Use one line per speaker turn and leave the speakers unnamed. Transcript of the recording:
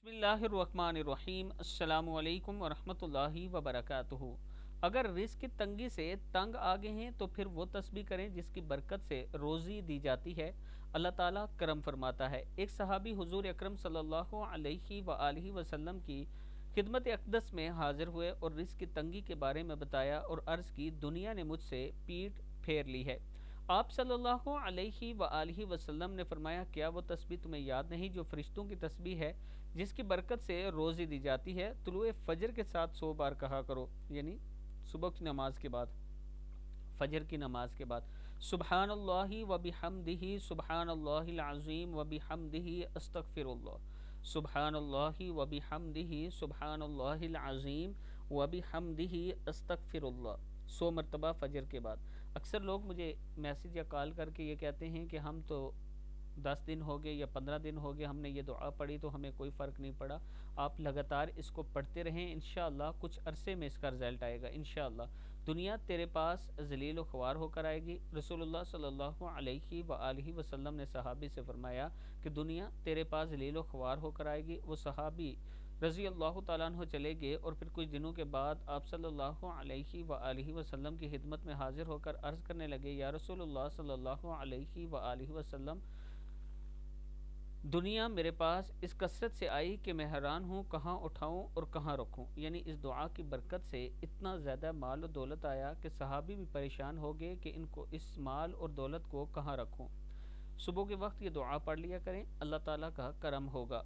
بسم اللہ الرحمن الرحیم، السلام علیکم ورحمۃ اللہ وبرکاتہ۔ اگر رزق کی تنگی سے تنگ آگے ہیں تو پھر وہ تسبیح کریں جس کی برکت سے روزی دی جاتی ہے، اللہ تعالیٰ کرم فرماتا ہے۔ ایک صحابی حضور اکرم صلی اللہ علیہ وآلہ وسلم کی خدمت اقدس میں حاضر ہوئے اور رزق کی تنگی کے بارے میں بتایا اور عرض کی، دنیا نے مجھ سے پیٹھ پھیر لی ہے۔ آپ صلی اللہ علیہ وآلہ وسلم نے فرمایا، کیا وہ تسبیح تمہیں یاد نہیں جو فرشتوں کی تسبیح ہے، جس کی برکت سے روزی دی جاتی ہے؟ طلوع فجر کے ساتھ 100 بار کہا کرو، یعنی صبح کی نماز کے بعد، فجر کی نماز کے بعد، سبحان اللہ و بحمدہ، سبحان اللہ العظیم و بحمدہ، استغفر اللہ، سبحان اللہ و بحمدہ، سبحان اللہ العظیم و بحمدہ، استغفر اللہ، 100 مرتبہ فجر کے بعد۔ اکثر لوگ مجھے میسج یا کال کر کے یہ کہتے ہیں کہ ہم تو 10 دن ہو گئے یا 15 دن ہو گئے، ہم نے یہ دعا پڑھی تو ہمیں کوئی فرق نہیں پڑا۔ آپ لگاتار اس کو پڑھتے رہیں، انشاءاللہ کچھ عرصے میں اس کا رزلٹ آئے گا انشاءاللہ۔ دنیا تیرے پاس ذلیل و خوار ہو کر آئے گی۔ رسول اللہ صلی اللہ علیہ وآلہ وسلم نے صحابی سے فرمایا کہ دنیا تیرے پاس ذلیل و خوار ہو کر آئے گی۔ وہ صحابی رضی اللہ تعالیٰ عنہ چلے گئے اور پھر کچھ دنوں کے بعد آپ صلی اللہ علیہ وآلہ وسلم کی خدمت میں حاضر ہو کر عرض کرنے لگے، یا رسول اللہ صلی اللہ علیہ وآلہ وسلم، دنیا میرے پاس اس کثرت سے آئی کہ میں حیران ہوں کہاں اٹھاؤں اور کہاں رکھوں۔ یعنی اس دعا کی برکت سے اتنا زیادہ مال و دولت آیا کہ صحابی بھی پریشان ہو گئے کہ ان کو اس مال اور دولت کو کہاں رکھوں۔ صبح کے وقت یہ دعا پڑھ لیا کریں، اللہ تعالیٰ کا کرم ہوگا۔